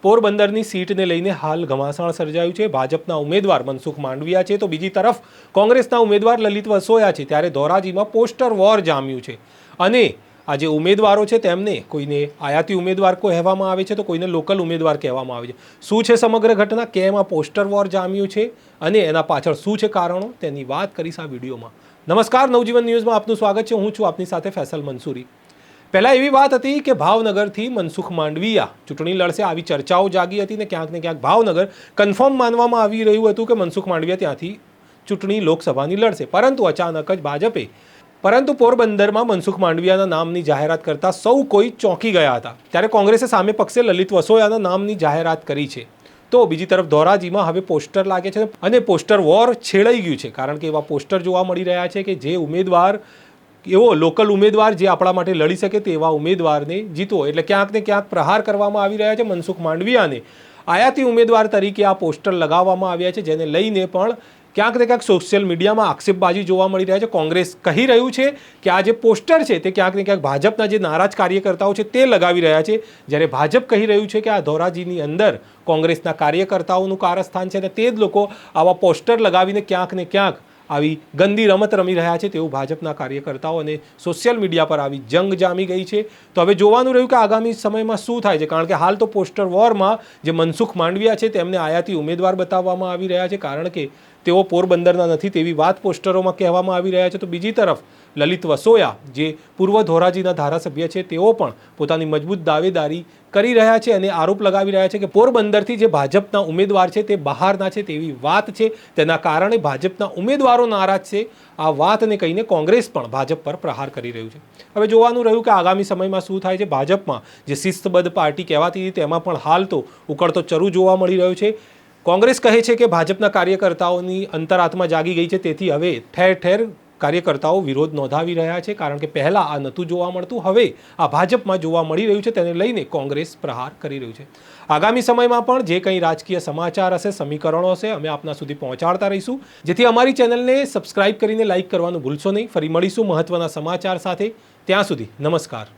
પોરબંદરની સીટને લઈને હાલ ઘમાસાણ સર્જાયું છે। ભાજપના ઉમેદવાર મનસુખ માંડવિયા છે તો બીજી તરફ કોંગ્રેસના ઉમેદવાર લલિત વસોયા છે। ત્યારે ધોરાજીમાં પોસ્ટર વોર જામ્યું છે અને આ જે ઉમેદવારો છે તેમને કોઈને આયાતી ઉમેદવાર કહેવામાં આવે છે તો કોઈને લોકલ ઉમેદવાર કહેવામાં આવે છે। શું છે સમગ્ર ઘટના, કેમ આ પોસ્ટર વોર જામ્યું છે અને એના પાછળ શું છે કારણો, તેની વાત કરીશ આ વિડીયોમાં। નમસ્કાર, નવજીવન ન્યૂઝમાં આપનું સ્વાગત છે। હું છું આપની સાથે ફૈસલ મંસૂરી। પહેલાં એવી વાત હતી કે ભાવનગરથી મનસુખ માંડવિયા ચૂંટણી લડશે, આવી ચર્ચાઓ જાગી હતી ને ક્યાંક ભાવનગર કન્ફર્મ માનવામાં આવી રહ્યું હતું કે મનસુખ માંડવિયા ત્યાંથી ચૂંટણી લોકસભાની લડશે। પરંતુ અચાનક જ ભાજપે પોરબંદરમાં મનસુખ માંડવિયાના નામની જાહેરાત કરતા સૌ કોઈ ચોંકી ગયા હતા। ત્યારે કોંગ્રેસે સામે પક્ષે લલિત વસોયાના નામની જાહેરાત કરી છે। તો બીજી તરફ ધોરાજીમાં હવે પોસ્ટર લાગે છે અને પોસ્ટર વોર છેડાઈ ગયું છે, કારણ કે એવા પોસ્ટર જોવા મળી રહ્યા છે કે જે ઉમેદવાર એવો લોકલ ઉમેદવાર જે આપણા માટે લડી શકે તેવા ઉમેદવારને જીતવો એટલે ક્યાંક ને ક્યાંક પ્રહાર કરવામાં આવી રહ્યા છે। મનસુખ માંડવિયાને આયાતી ઉમેદવાર તરીકે આ પોસ્ટર લગાવવામાં આવ્યા છે, જેને લઈને પણ ક્યાંક ને ક્યાંક સોશિયલ મીડિયામાં આક્ષેપબાજી જોવા મળી રહ્યા છે। કોંગ્રેસ કહી રહ્યું છે કે આ જે પોસ્ટર છે તે ક્યાંક ને ક્યાંક ભાજપના જે નારાજ કાર્યકર્તાઓ છે તે લગાવી રહ્યા છે, જ્યારે ભાજપ કહી રહ્યું છે કે આ ધોરાજીની અંદર કોંગ્રેસના કાર્યકર્તાઓનું કારસ્થાન છે અને તે જ લોકો આવા પોસ્ટર લગાવીને ક્યાંક ને ક્યાંક આવી ગંદી રમત રમી રહ્યા છે તેવું ભાજપના કાર્યકર્તાઓ અને સોશિયલ મીડિયા પર આવી જંગ જામી ગઈ છે। તો હવે જોવાનું રહ્યું કે આગામી સમયમાં શું થાય છે, કારણ કે હાલ તો પોસ્ટર વોરમાં જે મનસુખ માંડવિયા છે તેમને આયાતી ઉમેદવાર બતાવવામાં આવી રહ્યા છે, કારણ કે તેઓ પોરબંદરના નથી તેવી વાત પોસ્ટરોમાં કહેવામાં આવી રહ્યા છે। તો બીજી તરફ લલિત વસોયા જે પૂર્વ ધોરાજીના ધારાસભ્ય છે તેઓ પણ પોતાની મજબૂત દાવેદારી કરી રહ્યા છે અને આરોપ લગાવી રહ્યા છે કે પોરબંદરથી જે ભાજપના ઉમેદવાર છે તે બહારના છે તેવી વાત છે, તેના કારણે ભાજપના ઉમેદવારો નારાજ છે। આ વાતને કહીને કોંગ્રેસ પણ ભાજપ પર પ્રહાર કરી રહ્યું છે। હવે જોવાનું રહ્યું કે આગામી સમયમાં શું થાય છે। ભાજપમાં જે શિસ્તબદ્ધ પાર્ટી કહેવાતી હતી તેમાં પણ હાલ તો ઉકળતો ચરુ જોવા મળી રહ્યો છે। કોંગ્રેસ કહે છે કે ભાજપના કાર્યકર્તાઓની અંતરાત્મા જાગી ગઈ છે, તેથી હવે ઠેર ઠેર કાર્યકર્તાઓ વિરોધ નોંધાવી રહ્યા છે, કારણ કે પહેલાં આ નહોતું જોવા મળતું, હવે આ ભાજપમાં જોવા મળી રહ્યું છે। તેને લઈને કોંગ્રેસ પ્રહાર કરી રહ્યું છે। આગામી સમયમાં પણ જે કંઈ રાજકીય સમાચાર હશે, સમીકરણો હશે, અમે આપના સુધી પહોંચાડતા રહીશું, જેથી અમારી ચેનલને સબસ્ક્રાઇબ કરીને લાઇક કરવાનું ભૂલશો નહીં। ફરી મળીશું મહત્વના સમાચાર સાથે, ત્યાં સુધી નમસ્કાર।